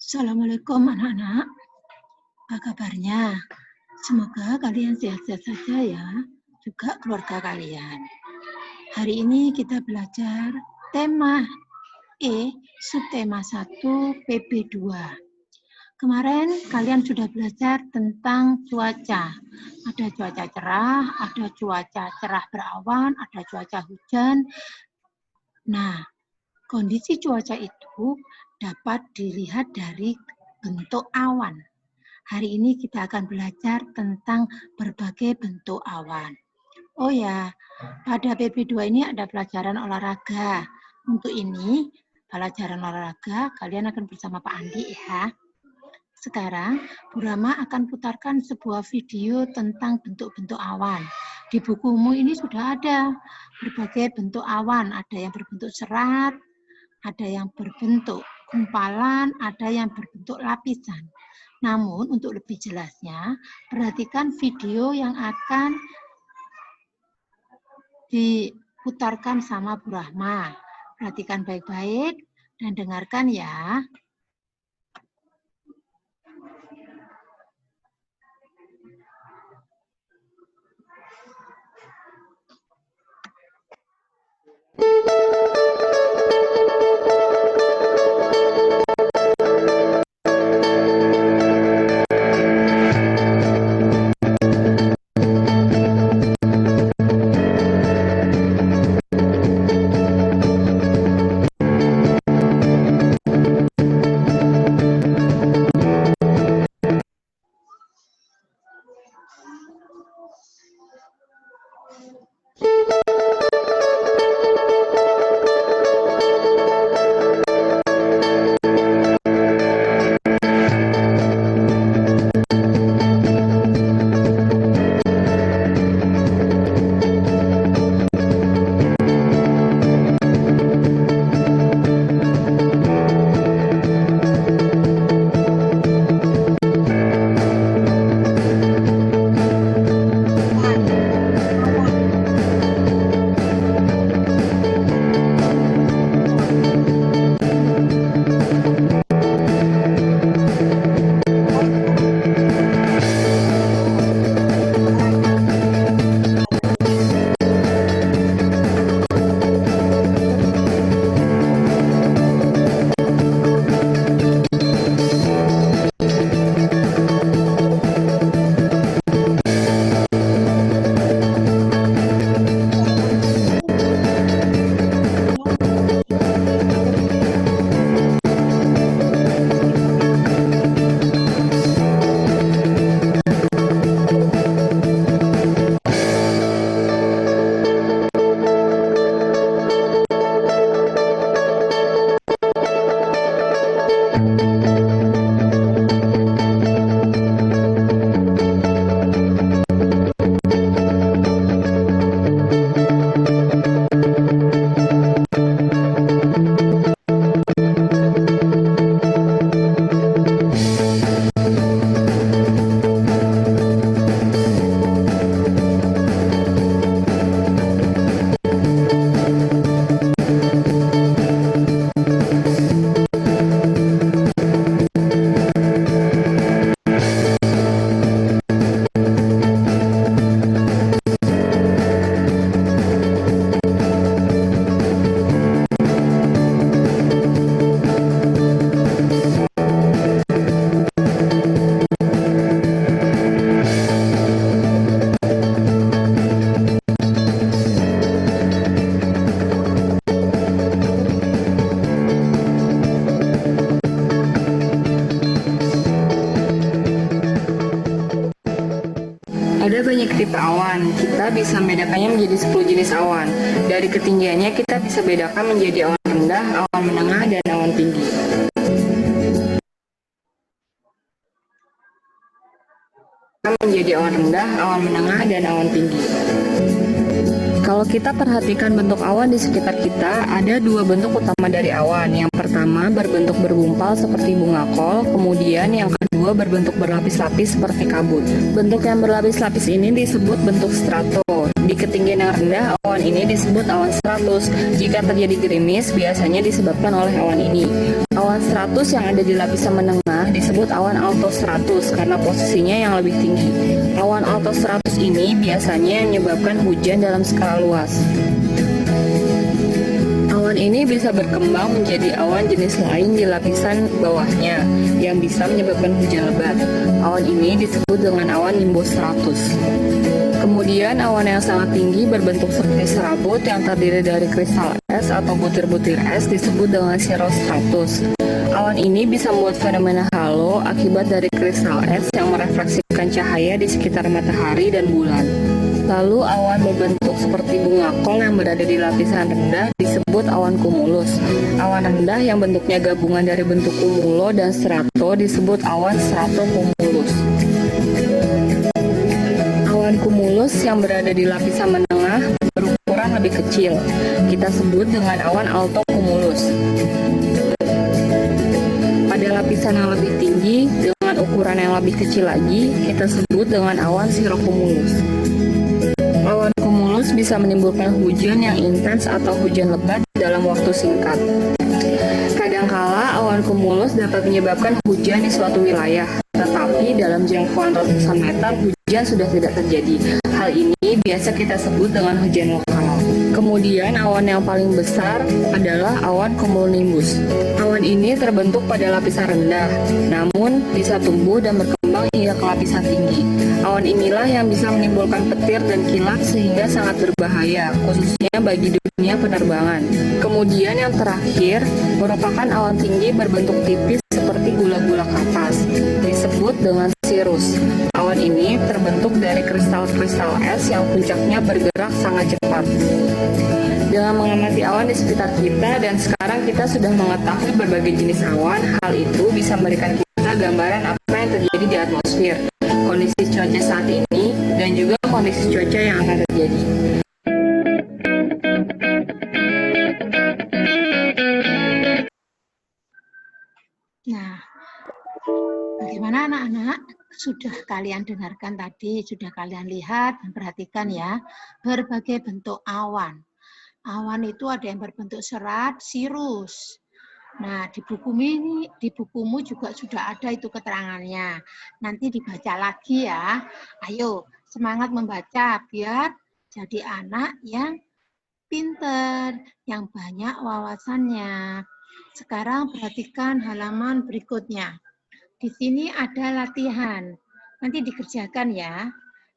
Assalamualaikum anak-anak, apa kabarnya? Semoga kalian sehat-sehat saja ya, juga keluarga kalian. Hari ini kita belajar tema subtema 1 PB2. Kemarin kalian sudah belajar tentang cuaca. Ada cuaca cerah, ada cuaca cerah berawan, ada cuaca hujan. Nah, kondisi cuaca itu dapat dilihat dari bentuk awan. Hari ini kita akan belajar tentang berbagai bentuk awan. Oh ya, pada PP2 ini ada pelajaran olahraga. Untuk ini, pelajaran olahraga kalian akan bersama Pak Andi ya. Sekarang, Bu Rama akan putarkan sebuah video tentang bentuk-bentuk awan. Di bukumu ini sudah ada berbagai bentuk awan, ada yang berbentuk serat, ada yang berbentuk gumpalan, ada yang berbentuk lapisan. Namun untuk lebih jelasnya, perhatikan video yang akan diputarkan sama Bu Rahma. Perhatikan baik-baik dan dengarkan ya. Ada banyak tipe awan, kita bisa membedakannya menjadi 10 jenis awan. Dari ketinggiannya kita bisa bedakan menjadi awan rendah, awan menengah, dan awan tinggi. Menjadi awan rendah, awan menengah, dan awan tinggi. Kalau kita perhatikan bentuk awan di sekitar kita, ada dua bentuk utama dari awan. Yang pertama berbentuk bergumpal seperti bunga kol, kemudian yang kedua berbentuk berlapis-lapis seperti kabut. Bentuk yang berlapis-lapis ini disebut bentuk strato. Di ketinggian yang rendah, awan ini disebut awan stratus. Jika terjadi gerimis, biasanya disebabkan oleh awan ini. Awan stratus yang ada di lapisan menengah disebut awan altostratus karena posisinya yang lebih tinggi. Awan altostratus ini biasanya menyebabkan hujan dalam skala luas. Awan ini bisa berkembang menjadi awan jenis lain di lapisan bawahnya yang bisa menyebabkan hujan lebat. Awan ini disebut dengan awan nimbostratus. Kemudian awan yang sangat tinggi berbentuk seperti serabut yang terdiri dari kristal es atau butir-butir es disebut dengan cirrostratus. Awan ini bisa membuat fenomena halo akibat dari kristal es yang merefleksikan cahaya di sekitar matahari dan bulan. Lalu awan berbentuk seperti bunga kol yang berada di lapisan rendah disebut awan cumulus. Awan rendah yang bentuknya gabungan dari bentuk cumulo dan strato disebut awan stratocumulus. Awan cumulus yang berada di lapisan menengah berukuran lebih kecil. Kita sebut dengan awan altocumulus. Pada lapisan yang lebih tinggi dengan ukuran yang lebih kecil lagi, kita sebut dengan awan cirrocumulus. Awan cumulus bisa menimbulkan hujan yang intens atau hujan lebat dalam waktu singkat. Kadangkala awan cumulus dapat menyebabkan hujan di suatu wilayah, tetapi dalam jangkauan ratusan meter hujan sudah tidak terjadi. Hal ini biasa kita sebut dengan hujan lokal. Kemudian awan yang paling besar adalah awan cumulonimbus. Awan ini terbentuk pada lapisan rendah, namun bisa tumbuh dan berkembang hingga ke lapisan tinggi. Awan inilah yang bisa menimbulkan petir dan kilat sehingga sangat berbahaya, khususnya bagi dunia penerbangan. Kemudian yang terakhir merupakan awan tinggi berbentuk tipis seperti gula-gula kapas, disebut dengan cirrus. Awan ini terbentuk dari kristal-kristal es yang puncaknya bergerak sangat cepat. Dengan mengamati awan di sekitar kita dan sekarang kita sudah mengetahui berbagai jenis awan, hal itu bisa memberikan kita gambaran apa yang terjadi di atmosfer, kondisi cuaca saat ini, dan juga kondisi cuaca yang akan terjadi. Nah, bagaimana anak-anak? Sudah kalian dengarkan tadi, sudah kalian lihat dan perhatikan ya, berbagai bentuk awan. Awan itu ada yang berbentuk serat, sirus. Nah, di bukumu juga sudah ada itu keterangannya. Nanti dibaca lagi ya. Ayo, semangat membaca biar jadi anak yang pinter, yang banyak wawasannya. Sekarang perhatikan halaman berikutnya. Di sini ada latihan. Nanti dikerjakan ya.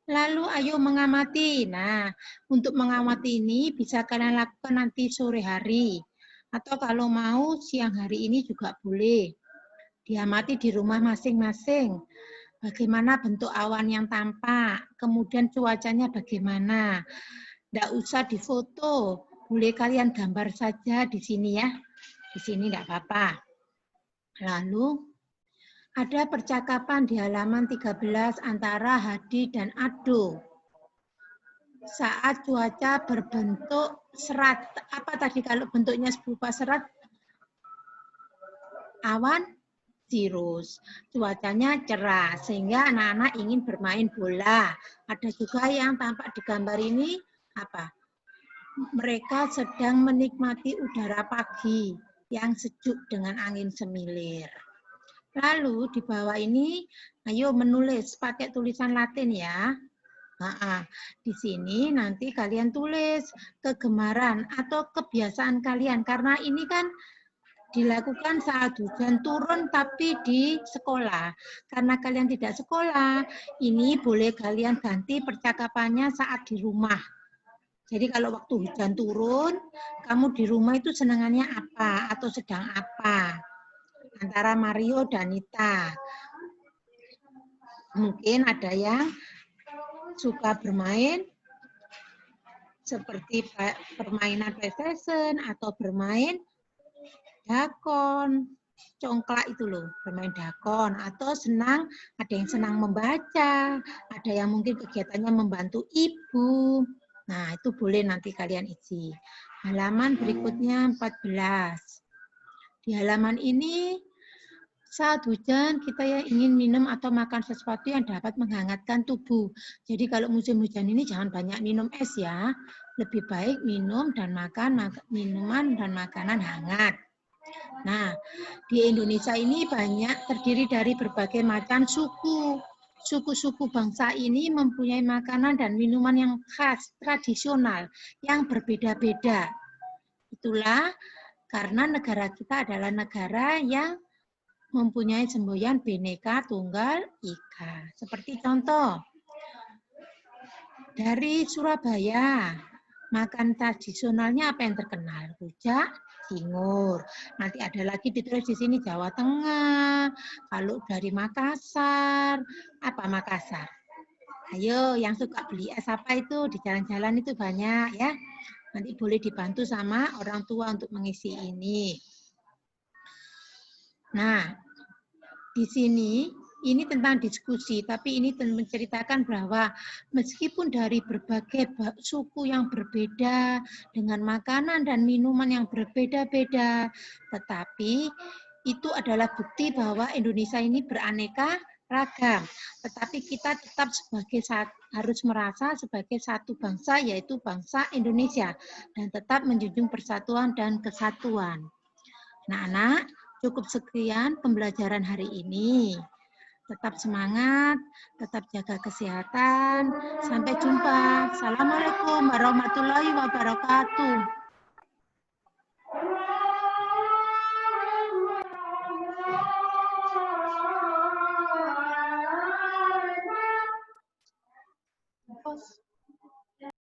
Lalu ayo mengamati. Nah, untuk mengamati ini bisa kalian lakukan nanti sore hari. Atau kalau mau siang hari ini juga boleh. Diamati di rumah masing-masing. Bagaimana bentuk awan yang tampak. Kemudian cuacanya bagaimana. Tidak usah difoto. Boleh kalian gambar saja di sini ya. Di sini tidak apa-apa. Lalu ada percakapan di halaman 13 antara Hadi dan Ado. Saat cuaca berbentuk serat. Apa tadi kalau bentuknya berupa serat? Awan cirrus. Cuacanya cerah sehingga anak-anak ingin bermain bola. Ada juga yang tampak di gambar ini apa? Mereka sedang menikmati udara pagi yang sejuk dengan angin semilir. Lalu di bawah ini, ayo menulis pakai tulisan Latin ya. Nah, di sini nanti kalian tulis kegemaran atau kebiasaan kalian. Karena ini kan dilakukan saat hujan turun tapi di sekolah. Karena kalian tidak sekolah, ini boleh kalian ganti percakapannya saat di rumah. Jadi kalau waktu hujan turun, kamu di rumah itu senangannya apa atau sedang apa? Antara Mario dan Nita. Mungkin ada yang suka bermain seperti permainan PlayStation atau bermain dakon, congklak itu loh, bermain dakon, atau ada yang senang membaca, ada yang mungkin kegiatannya membantu ibu. Nah, itu boleh nanti kalian isi. Halaman berikutnya 14. Di halaman ini saat hujan, kita yang ingin minum atau makan sesuatu yang dapat menghangatkan tubuh. Jadi kalau musim hujan ini jangan banyak minum es ya. Lebih baik minum dan makan minuman dan makanan hangat. Nah, di Indonesia ini banyak terdiri dari berbagai macam suku. Suku-suku bangsa ini mempunyai makanan dan minuman yang khas, tradisional, yang berbeda-beda. Itulah karena negara kita adalah negara yang mempunyai semboyan Bhinneka Tunggal Ika. Seperti contoh, dari Surabaya, makan tradisionalnya apa yang terkenal? Rujak cingur. Nanti ada lagi ditulis di sini Jawa Tengah. Kalau dari Makassar, apa Makassar? Ayo, yang suka beli es apa itu di jalan-jalan itu banyak ya. Nanti boleh dibantu sama orang tua untuk mengisi ini. Nah, di sini ini tentang diskusi, tapi ini menceritakan bahwa meskipun dari berbagai suku yang berbeda, dengan makanan dan minuman yang berbeda-beda, tetapi itu adalah bukti bahwa Indonesia ini beraneka ragam. Tetapi kita tetap harus merasa sebagai satu bangsa, yaitu bangsa Indonesia, dan tetap menjunjung persatuan dan kesatuan. Nah, anak, cukup sekian pembelajaran hari ini. Tetap semangat, tetap jaga kesehatan. Sampai jumpa. Assalamualaikum warahmatullahi wabarakatuh. Terus.